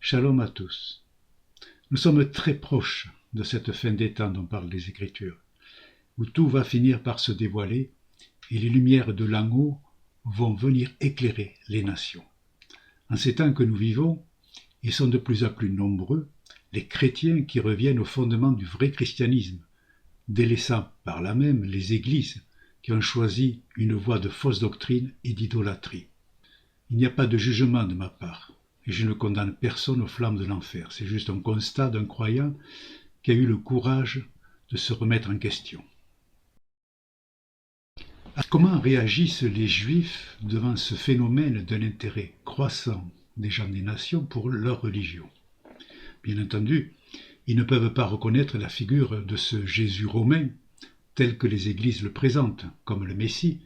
Shalom à tous. Nous sommes très proches de cette fin des temps dont parlent les Écritures, où tout va finir par se dévoiler et les lumières de l'en haut vont venir éclairer les nations. En ces temps que nous vivons, ils sont de plus en plus nombreux les chrétiens qui reviennent au fondement du vrai christianisme, délaissant par là même les églises qui ont choisi une voie de fausse doctrine et d'idolâtrie. Il n'y a pas de jugement de ma part, et je ne condamne personne aux flammes de l'enfer. C'est juste un constat d'un croyant qui a eu le courage de se remettre en question. Comment réagissent les Juifs devant ce phénomène d'un intérêt croissant des gens des nations pour leur religion? Bien entendu, ils ne peuvent pas reconnaître la figure de ce Jésus romain tel que les églises le présentent, comme le Messie.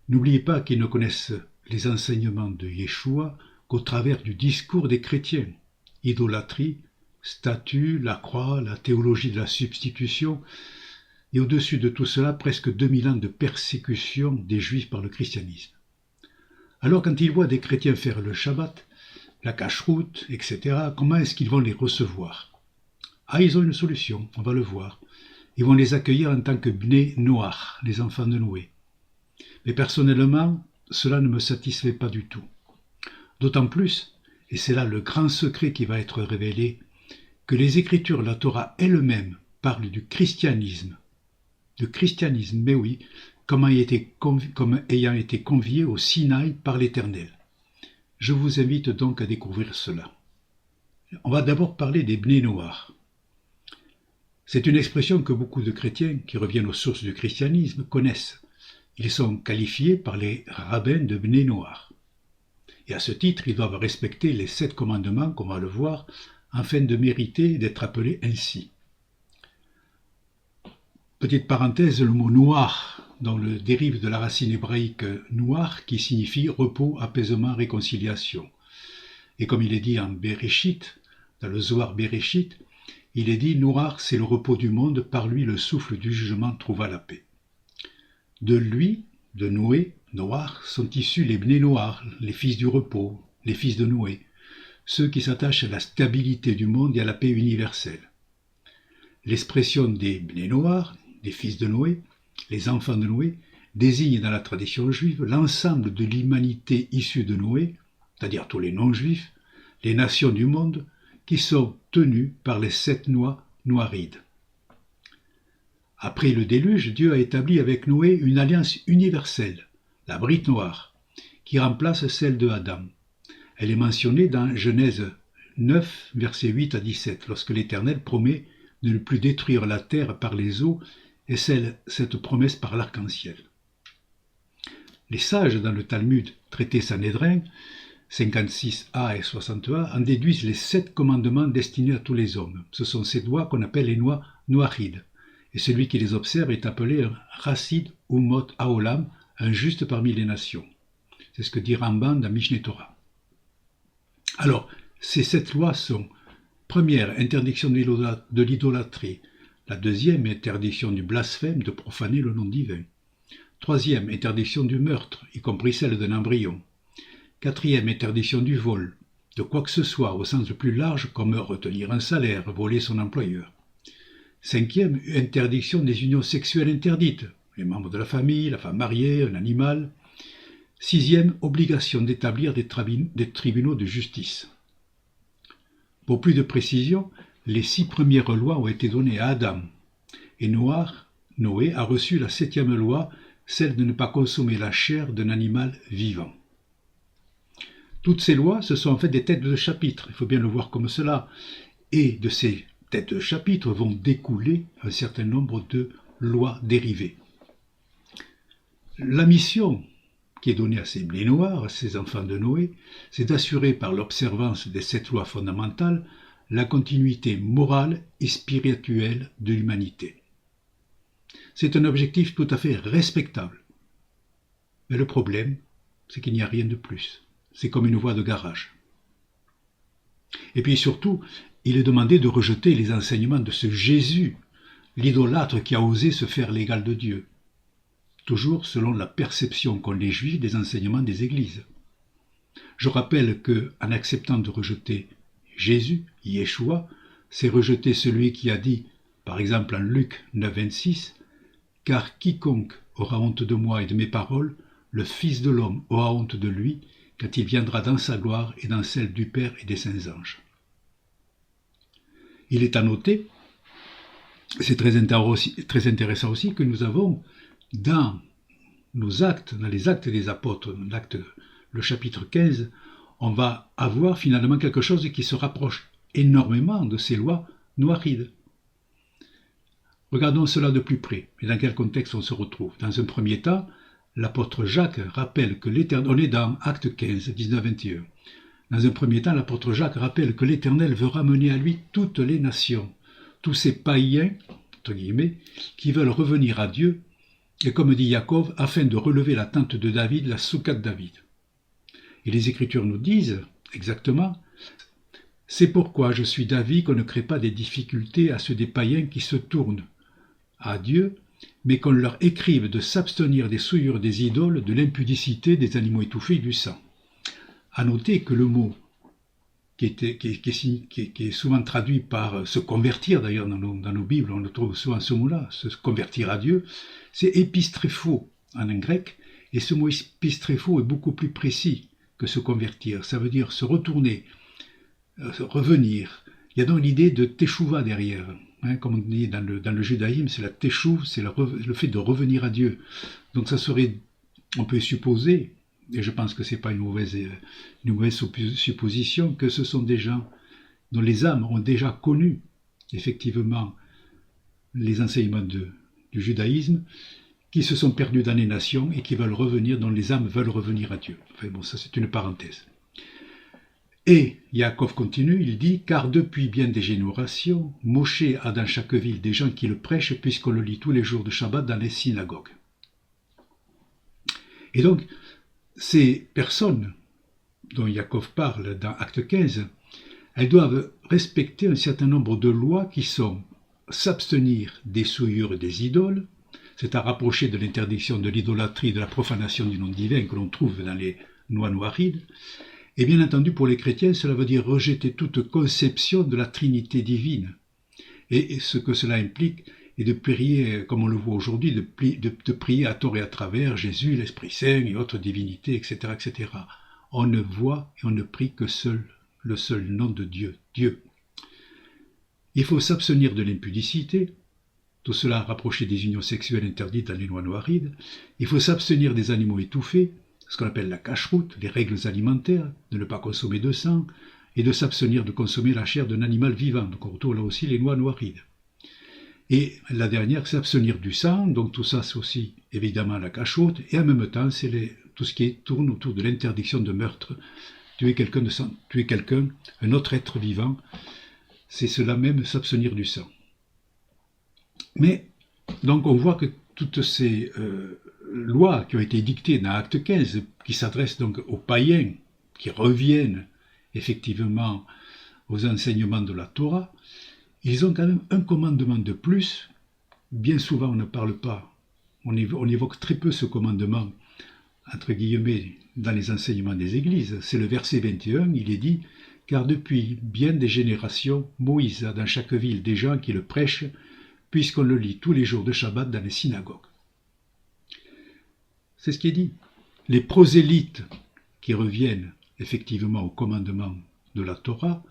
N'oubliez pas qu'ils ne connaissent les enseignements de Yeshua qu'au travers du discours des chrétiens. Idolâtrie, statue, la croix, la théologie de la substitution, et au-dessus de tout cela, presque 2000 ans de persécution des Juifs par le christianisme. Alors quand ils voient des chrétiens faire le Shabbat, la cacheroute, etc., comment est-ce qu'ils vont les recevoir? Ah, ils ont une solution, on va le voir. Ils vont les accueillir en tant que Bnei Noach, les enfants de Noé. Mais personnellement, cela ne me satisfait pas du tout. D'autant plus, et c'est là le grand secret qui va être révélé, que les Écritures, la Torah elle-même, parlent du christianisme. De christianisme, mais oui, comme ayant été convié au Sinaï par l'Éternel. Je vous invite donc à découvrir cela. On va d'abord parler des Bnei Noach. C'est une expression que beaucoup de chrétiens qui reviennent aux sources du christianisme connaissent. Ils sont qualifiés par les rabbins de Bnei Noach. Et à ce titre, ils doivent respecter les 7 commandements, comme on va le voir, afin de mériter d'être appelés ainsi. Petite parenthèse, le mot noir, dont le dérive de la racine hébraïque noir, qui signifie repos, apaisement, réconciliation. Et comme il est dit en Bereshit, dans le Zohar Bereshit, il est dit noir, c'est le repos du monde, par lui le souffle du jugement trouva la paix. De lui, de Noé, Noach, sont issus les Bnei Noach, les fils du repos, les fils de Noé, ceux qui s'attachent à la stabilité du monde et à la paix universelle. L'expression des Bnei Noach, des fils de Noé, les enfants de Noé, désigne dans la tradition juive l'ensemble de l'humanité issue de Noé, c'est-à-dire tous les non-juifs, les nations du monde, qui sont tenues par les 7 lois noahides. Après le déluge, Dieu a établi avec Noé une alliance universelle, la Brit Noach, qui remplace celle de Adam. Elle est mentionnée dans Genèse 9, versets 8 à 17, lorsque l'Éternel promet de ne plus détruire la terre par les eaux et cette promesse par l'arc-en-ciel. Les sages dans le Talmud, traité Sanhédrin, 56a et 60a, en déduisent les 7 commandements destinés à tous les hommes. Ce sont ces lois qu'on appelle les lois noachides. Et celui qui les observe est appelé un Chassid Umot Haolam, un juste parmi les nations. C'est ce que dit Ramban dans Mishneh Torah. Alors, ces 7 lois sont: première, interdiction de l'idolâtrie. La deuxième, interdiction du blasphème, de profaner le nom divin. Troisième, interdiction du meurtre, y compris celle d'un embryon. Quatrième, interdiction du vol, de quoi que ce soit, au sens le plus large, comme retenir un salaire, voler son employeur. Cinquième, interdiction des unions sexuelles interdites, les membres de la famille, la femme mariée, un animal. Sixième, obligation d'établir des tribunaux de justice. Pour plus de précision, les 6 premières lois ont été données à Adam, et Noé a reçu la 7e loi, celle de ne pas consommer la chair d'un animal vivant. Toutes ces lois, ce sont en fait des têtes de chapitre, il faut bien le voir comme cela, et de ces têtes de chapitre vont découler un certain nombre de lois dérivées. La mission qui est donnée à ces Bnei Noach, à ces enfants de Noé, c'est d'assurer par l'observance des 7 lois fondamentales la continuité morale et spirituelle de l'humanité. C'est un objectif tout à fait respectable. Mais le problème, c'est qu'il n'y a rien de plus. C'est comme une voie de garage. Et puis surtout, il est demandé de rejeter les enseignements de ce Jésus, l'idolâtre qui a osé se faire l'égal de Dieu, toujours selon la perception qu'ont les Juifs des enseignements des Églises. Je rappelle qu'en acceptant de rejeter Jésus, Yeshua, c'est rejeter celui qui a dit, par exemple en Luc 9, 26, « Car quiconque aura honte de moi et de mes paroles, le Fils de l'homme aura honte de lui, quand il viendra dans sa gloire et dans celle du Père et des saints anges. » Il est à noter, c'est très intéressant aussi, que nous avons dans nos actes, dans les actes des apôtres, le chapitre 15, on va avoir finalement quelque chose qui se rapproche énormément de ces lois noachides. Regardons cela de plus près, et dans quel contexte on se retrouve. Dans un premier temps, l'apôtre Jacques rappelle que l'Éternel, on est dans Acte 15, 19-21. Dans un premier temps, l'apôtre Jacques rappelle que l'Éternel veut ramener à lui toutes les nations, tous ces païens, entre guillemets, qui veulent revenir à Dieu, et comme dit Jacob, afin de relever la tente de David, la soukha de David. Et les Écritures nous disent, exactement, « C'est pourquoi je suis d'avis qu'on ne crée pas des difficultés à ceux des païens qui se tournent à Dieu, mais qu'on leur écrive de s'abstenir des souillures des idoles, de l'impudicité, des animaux étouffés et du sang. » À noter que le mot qui est souvent traduit par se convertir, d'ailleurs dans nos Bibles, on le trouve souvent ce mot-là, se convertir à Dieu, c'est épistréphos en grec, et ce mot épistréphos est beaucoup plus précis que se convertir. Ça veut dire se retourner, revenir. Il y a donc l'idée de teshuva derrière. Comme on dit dans le judaïsme, c'est la teshuv, c'est le fait de revenir à Dieu. Donc ça serait, on peut supposer, et je pense que ce n'est pas une mauvaise supposition, que ce sont des gens dont les âmes ont déjà connu effectivement les enseignements du judaïsme, qui se sont perdus dans les nations et qui veulent revenir, dont les âmes veulent revenir à Dieu. Enfin bon, ça c'est une parenthèse. Et Yaakov continue, il dit « Car depuis bien des générations, Moshe a dans chaque ville des gens qui le prêchent, puisqu'on le lit tous les jours de Shabbat dans les synagogues. » Et donc, ces personnes dont Yaakov parle dans Acte 15, elles doivent respecter un certain nombre de lois qui sont s'abstenir des souillures des idoles, c'est à rapprocher de l'interdiction de l'idolâtrie et de la profanation du nom divin que l'on trouve dans les lois noachides. Et bien entendu, pour les chrétiens, cela veut dire rejeter toute conception de la Trinité divine. Et ce que cela implique est de prier, comme on le voit aujourd'hui, de prier à tort et à travers Jésus, l'Esprit Saint et autres divinités, etc., etc. On ne voit et on ne prie que le seul nom de Dieu, Dieu. Il faut s'abstenir de l'impudicité, tout cela rapproché des unions sexuelles interdites dans les lois noachides. Il faut s'abstenir des animaux étouffés, ce qu'on appelle la cacheroute, les règles alimentaires, de ne pas consommer de sang, et de s'abstenir de consommer la chair d'un animal vivant. Donc on retrouve là aussi les lois noachides. Et la dernière, c'est s'abstenir du sang, donc tout ça c'est aussi évidemment la cacheroute, et en même temps c'est tout ce qui tourne autour de l'interdiction de meurtre, tuer quelqu'un, un autre être vivant, c'est cela même, s'abstenir du sang. Mais, donc on voit que toutes ces lois qui ont été dictées dans Acte 15, qui s'adressent donc aux païens, qui reviennent effectivement aux enseignements de la Torah, ils ont quand même un commandement de plus. Bien souvent on ne parle pas, on évoque très peu ce commandement, entre guillemets, dans les enseignements des églises. C'est le verset 21, il est dit « Car depuis bien des générations, Moïse a dans chaque ville des gens qui le prêchent, puisqu'on le lit tous les jours de Shabbat dans les synagogues. » C'est ce qui est dit. Les prosélytes qui reviennent effectivement au commandement de la Torah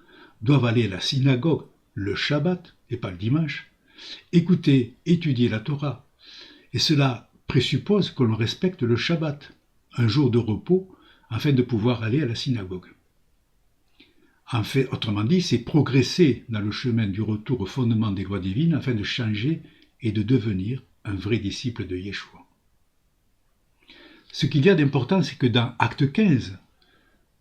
doivent aller à la synagogue le Shabbat et pas le dimanche, écouter, étudier la Torah. Et cela présuppose que l'on respecte le Shabbat, un jour de repos, afin de pouvoir aller à la synagogue. En fait, autrement dit, c'est progresser dans le chemin du retour au fondement des lois divines afin de changer et de devenir un vrai disciple de Yeshua. Ce qu'il y a d'important, c'est que dans Acte 15,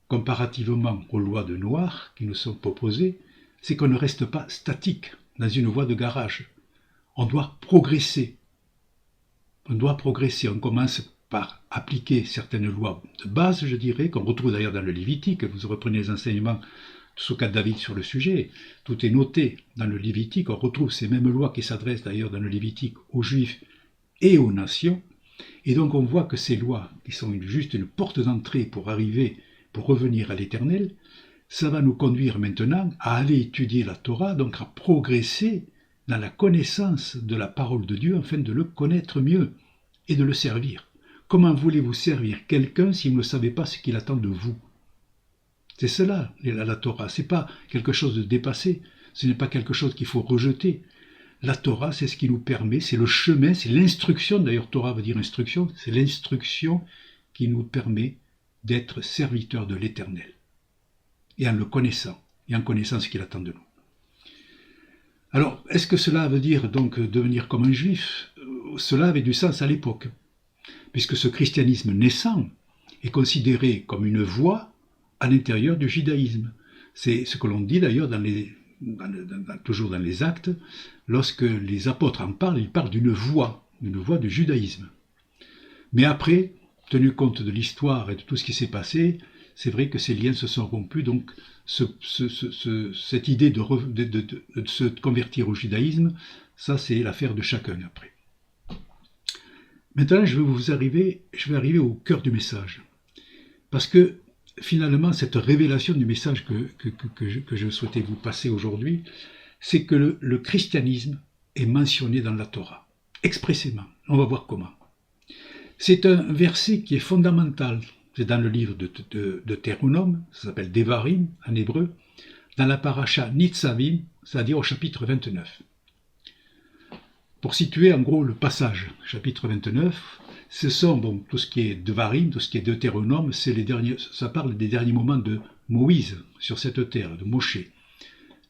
comparativement aux lois de Noach qui nous sont proposées, c'est qu'on ne reste pas statique dans une voie de garage. On doit progresser. On commence par appliquer certaines lois de base, je dirais, qu'on retrouve d'ailleurs dans le Lévitique. Vous reprenez les enseignements de Soukha David sur le sujet. Tout est noté dans le Lévitique. On retrouve ces mêmes lois qui s'adressent d'ailleurs dans le Lévitique aux Juifs et aux nations. Et donc on voit que ces lois, qui sont juste une porte d'entrée pour revenir à l'Éternel, ça va nous conduire maintenant à aller étudier la Torah, donc à progresser dans la connaissance de la parole de Dieu afin de le connaître mieux et de le servir. Comment voulez-vous servir quelqu'un si vous ne savez pas ce qu'il attend de vous? C'est cela, la Torah. Ce n'est pas quelque chose de dépassé, ce n'est pas quelque chose qu'il faut rejeter. La Torah, c'est ce qui nous permet, c'est le chemin, c'est l'instruction, d'ailleurs Torah veut dire instruction, c'est l'instruction qui nous permet d'être serviteurs de l'Éternel. Et en le connaissant, et en connaissant ce qu'il attend de nous. Alors, est-ce que cela veut dire donc devenir comme un juif? Cela avait du sens à l'époque, puisque ce christianisme naissant est considéré comme une voie à l'intérieur du judaïsme. C'est ce que l'on dit d'ailleurs toujours dans les actes, lorsque les apôtres en parlent, ils parlent d'une voie du judaïsme. Mais après, tenu compte de l'histoire et de tout ce qui s'est passé, c'est vrai que ces liens se sont rompus, donc cette idée de se convertir au judaïsme, ça c'est l'affaire de chacun après. Maintenant, je vais arriver au cœur du message. Parce que finalement, cette révélation du message que je souhaitais vous passer aujourd'hui, c'est que le christianisme est mentionné dans la Torah, expressément. On va voir comment. C'est un verset qui est fondamental. C'est dans le livre de Deutéronome, ça s'appelle Devarim en hébreu, dans la paracha Nitzavim, c'est-à-dire au chapitre 29. Pour situer en gros le passage, chapitre 29, ce sont donc tout ce qui est Devarim, tout ce qui est Deutéronome, ça parle des derniers moments de Moïse sur cette terre, de Moshe.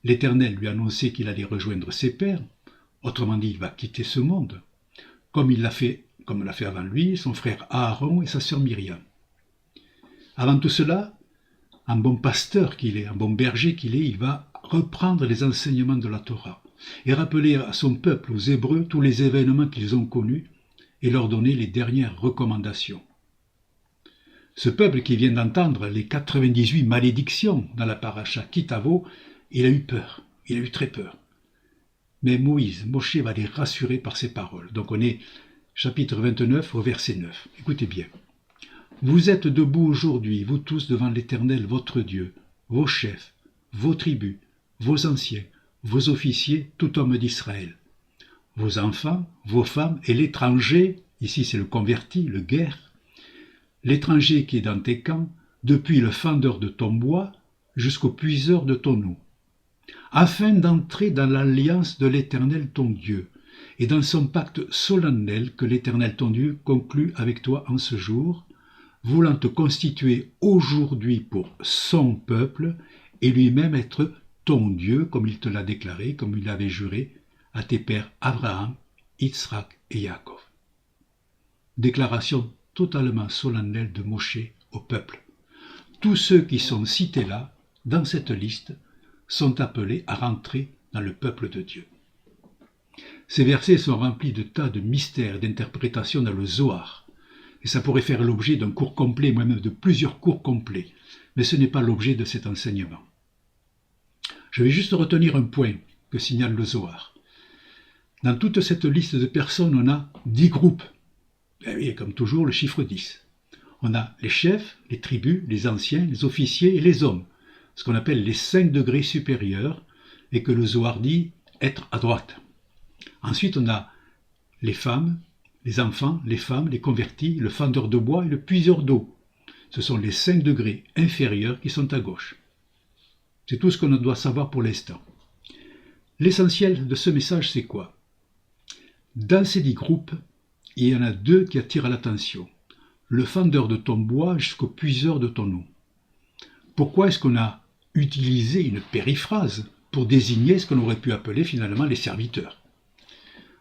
L'Éternel lui a annoncé qu'il allait rejoindre ses pères, autrement dit, il va quitter ce monde, comme l'a fait avant lui, son frère Aaron et sa sœur Myriam. Avant tout cela, un bon pasteur qu'il est, un bon berger qu'il est, il va reprendre les enseignements de la Torah et rappeler à son peuple, aux Hébreux, tous les événements qu'ils ont connus et leur donner les dernières recommandations. Ce peuple qui vient d'entendre les 98 malédictions dans la paracha Kitavo, il a eu peur, il a eu très peur. Mais Moshe va les rassurer par ses paroles. Donc on est chapitre 29 au verset 9. Écoutez bien. Vous êtes debout aujourd'hui, vous tous devant l'Éternel votre Dieu, vos chefs, vos tribus, vos anciens, vos officiers, tout homme d'Israël. Vos enfants, vos femmes et l'étranger, ici c'est le converti, le guerre, l'étranger qui est dans tes camps, depuis le fendeur de ton bois jusqu'au puiseur de ton eau, afin d'entrer dans l'alliance de l'Éternel ton Dieu, et dans son pacte solennel que l'Éternel ton Dieu conclut avec toi en ce jour, voulant te constituer aujourd'hui pour son peuple, et lui-même être ton Dieu, comme il te l'a déclaré, comme il l'avait juré, à tes pères Abraham, Yitzhak et Yaakov. Déclaration totalement solennelle de Moshe au peuple. Tous ceux qui sont cités là, dans cette liste, sont appelés à rentrer dans le peuple de Dieu. Ces versets sont remplis de tas de mystères et d'interprétations dans le Zohar, et ça pourrait faire l'objet d'un cours complet, même de plusieurs cours complets, mais ce n'est pas l'objet de cet enseignement. Je vais juste retenir un point que signale le Zohar. Dans toute cette liste de personnes, on a 10 groupes. Et comme toujours, le chiffre 10. On a les chefs, les tribus, les anciens, les officiers et les hommes, ce qu'on appelle les 5 degrés supérieurs, et que le Zohar dit être à droite. Ensuite, on a les femmes, les enfants, les femmes, les convertis, le fendeur de bois et le puiseur d'eau. Ce sont les 5 degrés inférieurs qui sont à gauche. C'est tout ce qu'on doit savoir pour l'instant. L'essentiel de ce message, c'est quoi? Dans ces 10 groupes, il y en a 2 qui attirent l'attention. Le fendeur de ton bois jusqu'au puiseur de ton eau. Pourquoi est-ce qu'on a utilisé une périphrase pour désigner ce qu'on aurait pu appeler finalement les serviteurs?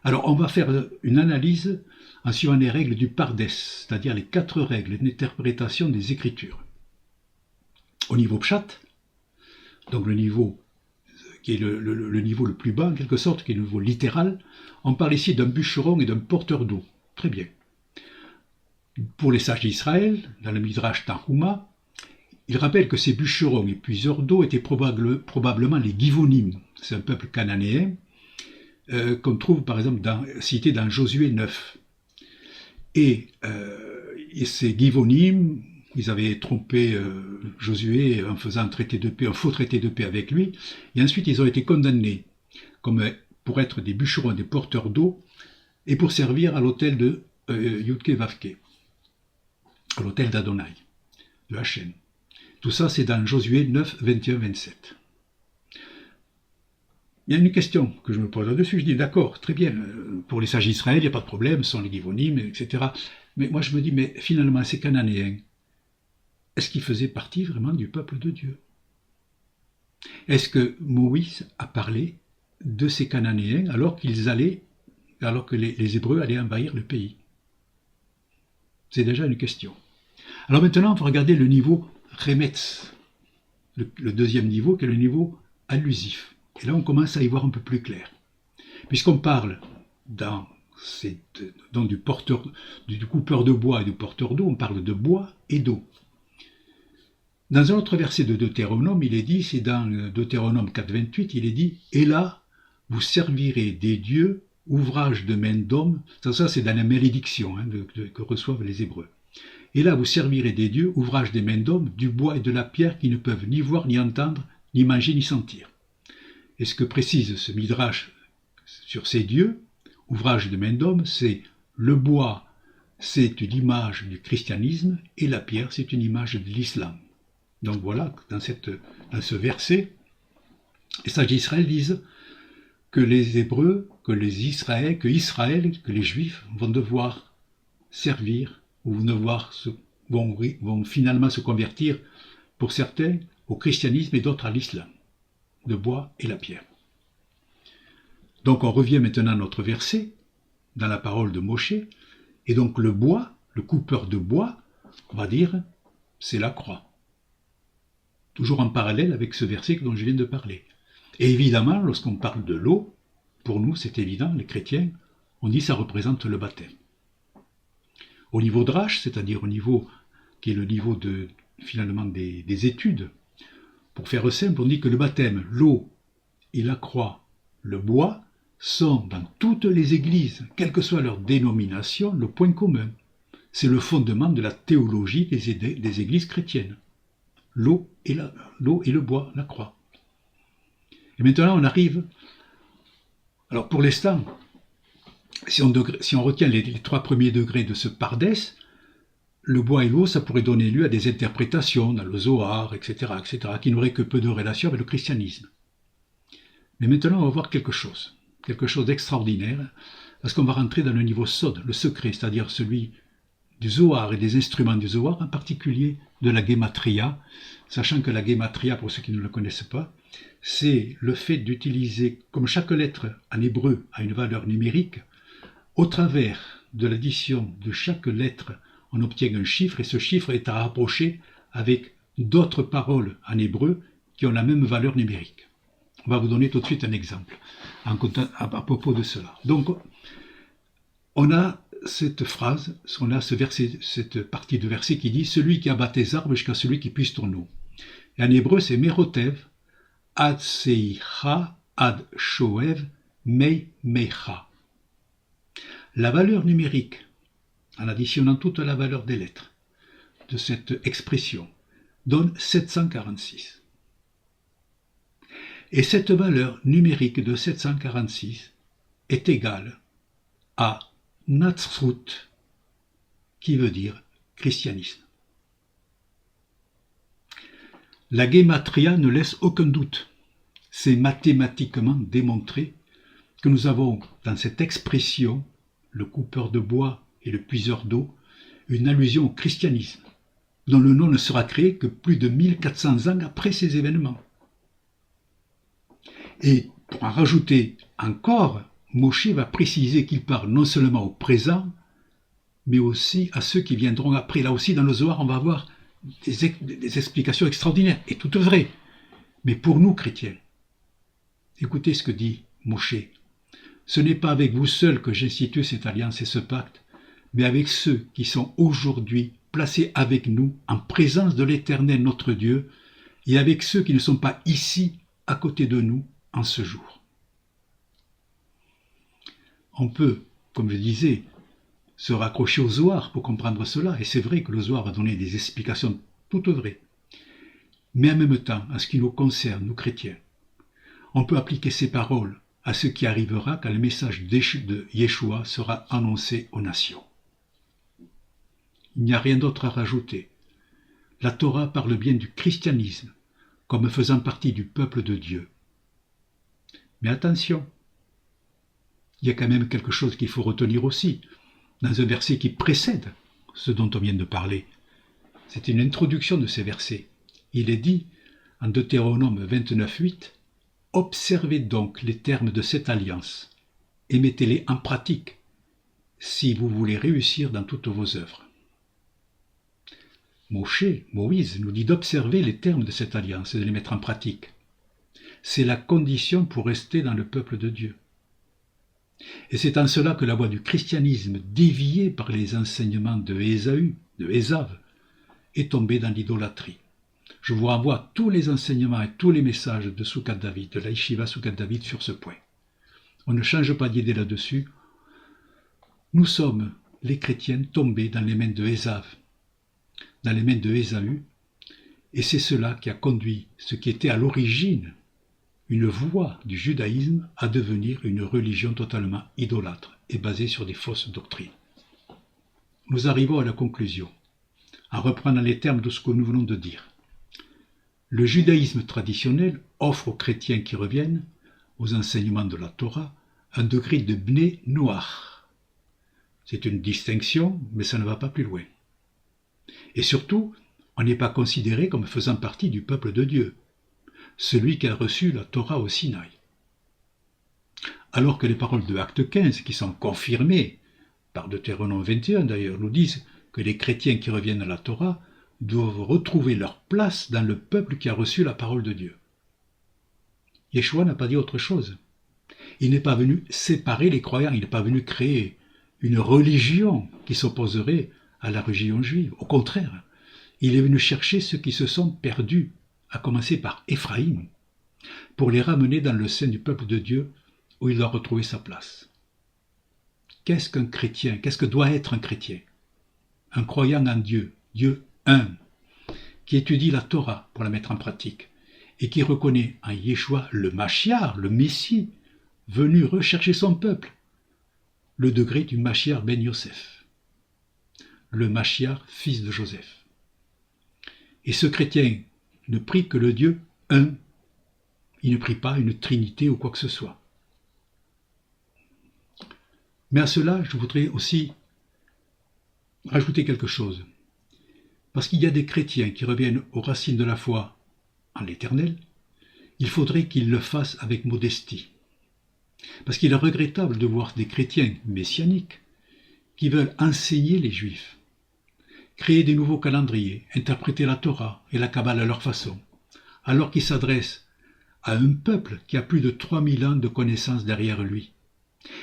Alors on va faire une analyse en suivant les règles du Pardes, c'est-à-dire les 4 règles d'interprétation des Écritures. Au niveau Pshat, donc le niveau qui est le niveau le plus bas en quelque sorte, qui est le niveau littéral, on parle ici d'un bûcheron et d'un porteur d'eau. Très bien. Pour les sages d'Israël, dans le Midrash Tanhuma, il rappelle que ces bûcherons et puiseurs d'eau étaient probablement les Givonim. C'est un peuple cananéen qu'on trouve par exemple cité dans Josué 9. Et ces Givonim, ils avaient trompé Josué en faisant un faux traité de paix avec lui, et ensuite ils ont été condamnés pour être des bûcherons, des porteurs d'eau, et pour servir à l'autel de Yudke Vavke, à l'autel d'Adonai, de Hachem. Tout ça, c'est dans Josué 9, 21, 27. Il y a une question que je me pose là-dessus. Je dis, d'accord, très bien, pour les sages d'Israël, il n'y a pas de problème, ce sont les Givonimes, etc. Mais moi, je me dis, mais finalement, ces Cananéens, est-ce qu'ils faisaient partie vraiment du peuple de Dieu? Est-ce que Moïse a parlé de ces Cananéens alors que les Hébreux allaient envahir le pays? C'est déjà une question. Alors maintenant, on va regarder le niveau Remetz, le deuxième niveau, qui est le niveau allusif. Et là, on commence à y voir un peu plus clair. Puisqu'on parle du coupeur de bois et du porteur d'eau, on parle de bois et d'eau. Dans un autre verset de Deutéronome, il est dit, c'est dans Deutéronome 4, 28, il est dit « Et là, vous servirez des dieux, ouvrage de main d'homme », ça c'est dans la malédiction que reçoivent les Hébreux. « Et là, vous servirez des dieux, ouvrage des mains d'homme, du bois et de la pierre qui ne peuvent ni voir, ni entendre, ni manger, ni sentir. » Et ce que précise ce Midrash sur ces dieux, ouvrage de main d'homme, c'est le bois, c'est une image du christianisme, et la pierre, c'est une image de l'islam. Donc voilà, dans ce verset, les sages d'Israël disent que les Hébreux, que Israël, que les Juifs vont devoir servir, ou vont finalement se convertir, pour certains, au christianisme et d'autres à l'islam, le bois et la pierre. Donc on revient maintenant à notre verset, dans la parole de Moshe, et donc le bois, le coupeur de bois, on va dire, c'est la croix. Toujours en parallèle avec ce verset dont je viens de parler. Et évidemment, lorsqu'on parle de l'eau, pour nous c'est évident, les chrétiens, on dit que ça représente le baptême. Au niveau de Drash, c'est-à-dire au niveau qui est le niveau finalement des études, pour faire simple, on dit que le baptême, l'eau et la croix, le bois, sont dans toutes les églises, quelle que soit leur dénomination, le point commun. C'est le fondement de la théologie des églises chrétiennes. L'eau et le bois, la croix. Et maintenant on arrive, alors pour l'instant, si on retient les 3 premiers degrés de ce pardès, le bois et l'eau, ça pourrait donner lieu à des interprétations dans le Zohar, etc., qui n'auraient que peu de relation avec le christianisme. Mais maintenant on va voir quelque chose d'extraordinaire, parce qu'on va rentrer dans le niveau sod, le secret, c'est-à-dire celui du Zohar et des instruments du Zohar, en particulier de la Gematria, sachant que la Gematria, pour ceux qui ne le connaissent pas, c'est le fait d'utiliser, comme chaque lettre en hébreu a une valeur numérique, au travers de l'addition de chaque lettre, on obtient un chiffre, et ce chiffre est à rapprocher avec d'autres paroles en hébreu qui ont la même valeur numérique. On va vous donner tout de suite un exemple à propos de cela. Donc, on a cette phrase, on a cette partie de verset qui dit « Celui qui abat tes arbres jusqu'à celui qui puise ton eau ». Et en hébreu, c'est « Merotev, ad seicha, ad shoev, mei mecha ». La valeur numérique, en additionnant toute la valeur des lettres de cette expression, donne 746. Et cette valeur numérique de 746 est égale à Natsrut, qui veut dire christianisme. La Gematria ne laisse aucun doute. C'est mathématiquement démontré que nous avons dans cette expression, le coupeur de bois et le puiseur d'eau, une allusion au christianisme, dont le nom ne sera créé que plus de 1400 ans après ces événements. Et pour en rajouter encore, Moshe va préciser qu'il parle non seulement au présent, mais aussi à ceux qui viendront après. Là aussi, dans le Zohar, on va avoir des explications extraordinaires, et toutes vraies. Mais pour nous, chrétiens, écoutez ce que dit Moshe. Ce n'est pas avec vous seuls que j'institue cette alliance et ce pacte, mais avec ceux qui sont aujourd'hui placés avec nous en présence de l'Éternel notre Dieu, et avec ceux qui ne sont pas ici à côté de nous en ce jour. On peut, comme je disais, se raccrocher au Zohar pour comprendre cela, et c'est vrai que le Zohar a donné des explications toutes vraies. Mais en même temps, en ce qui nous concerne, nous chrétiens, on peut appliquer ces paroles à ce qui arrivera quand le message de Yeshua sera annoncé aux nations. Il n'y a rien d'autre à rajouter. La Torah parle bien du christianisme comme faisant partie du peuple de Dieu. Mais attention, il y a quand même quelque chose qu'il faut retenir aussi, dans un verset qui précède ce dont on vient de parler. C'est une introduction de ces versets. Il est dit, en Deutéronome 29:8, « Observez donc les termes de cette alliance et mettez-les en pratique, si vous voulez réussir dans toutes vos œuvres. » Moïse nous dit d'observer les termes de cette alliance et de les mettre en pratique. C'est la condition pour rester dans le peuple de Dieu. Et c'est en cela que la voie du christianisme, déviée par les enseignements de Ésav, est tombée dans l'idolâtrie. Je vous renvoie à tous les enseignements et tous les messages de Soukat David, de la Yeshiva Soukat David sur ce point. On ne change pas d'idée là-dessus. Nous sommes, les chrétiens, tombés dans les mains de Ésav, dans les mains de Ésaü, et c'est cela qui a conduit ce qui était à l'origine une voie du judaïsme à devenir une religion totalement idolâtre et basée sur des fausses doctrines. Nous arrivons à la conclusion, en reprenant les termes de ce que nous venons de dire. Le judaïsme traditionnel offre aux chrétiens qui reviennent aux enseignements de la Torah un degré de Bnei Noach. C'est une distinction, mais ça ne va pas plus loin. Et surtout, on n'est pas considéré comme faisant partie du peuple de Dieu, celui qui a reçu la Torah au Sinaï. Alors que les paroles de Acte 15, qui sont confirmées par Deutéronome 21 d'ailleurs, nous disent que les chrétiens qui reviennent à la Torah doivent retrouver leur place dans le peuple qui a reçu la parole de Dieu. Yeshua n'a pas dit autre chose. Il n'est pas venu séparer les croyants, il n'est pas venu créer une religion qui s'opposerait à la religion juive. Au contraire, il est venu chercher ceux qui se sont perdus, à commencer par Éphraïm, pour les ramener dans le sein du peuple de Dieu où il doit retrouver sa place. Qu'est-ce qu'un chrétien? Qu'est-ce que doit être un chrétien? Un croyant en Dieu, Dieu un, qui étudie la Torah pour la mettre en pratique et qui reconnaît en Yeshua le Mashiach, le Messie, venu rechercher son peuple, le degré du Mashiach ben Yosef, le Mashiach fils de Joseph. Et ce chrétien ne prie que le Dieu un, il ne prie pas une trinité ou quoi que ce soit. Mais à cela, je voudrais aussi rajouter quelque chose. Parce qu'il y a des chrétiens qui reviennent aux racines de la foi en l'Éternel, il faudrait qu'ils le fassent avec modestie. Parce qu'il est regrettable de voir des chrétiens messianiques qui veulent enseigner les Juifs, créer des nouveaux calendriers, interpréter la Torah et la Kabbale à leur façon, alors qu'ils s'adressent à un peuple qui a plus de 3000 ans de connaissances derrière lui,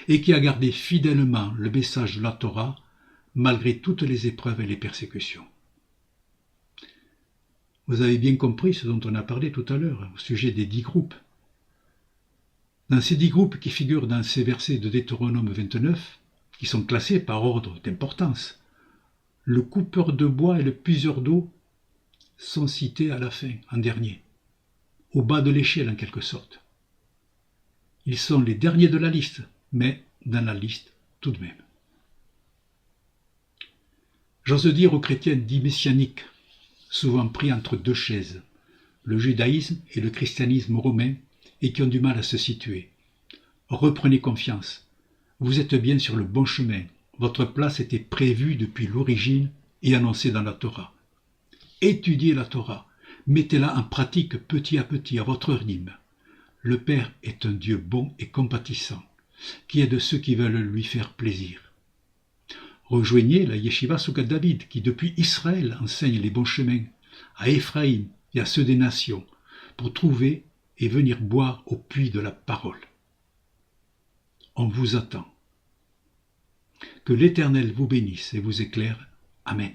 et qui a gardé fidèlement le message de la Torah malgré toutes les épreuves et les persécutions. Vous avez bien compris ce dont on a parlé tout à l'heure au sujet des 10 groupes. Dans ces 10 groupes qui figurent dans ces versets de Deutéronome 29, qui sont classés par ordre d'importance, le coupeur de bois et le puiseur d'eau sont cités à la fin, en dernier, au bas de l'échelle en quelque sorte. Ils sont les derniers de la liste, mais dans la liste tout de même. J'ose dire aux chrétiens dits messianiques, souvent pris entre deux chaises, le judaïsme et le christianisme romain, et qui ont du mal à se situer. Reprenez confiance, vous êtes bien sur le bon chemin, votre place était prévue depuis l'origine et annoncée dans la Torah. Étudiez la Torah, mettez-la en pratique petit à petit à votre rythme. Le Père est un Dieu bon et compatissant, qui aide ceux qui veulent lui faire plaisir. Rejoignez la Yeshiva Soukat David, qui depuis Israël enseigne les bons chemins à Éphraïm et à ceux des nations, pour trouver et venir boire au puits de la parole. On vous attend. Que l'Éternel vous bénisse et vous éclaire. Amen.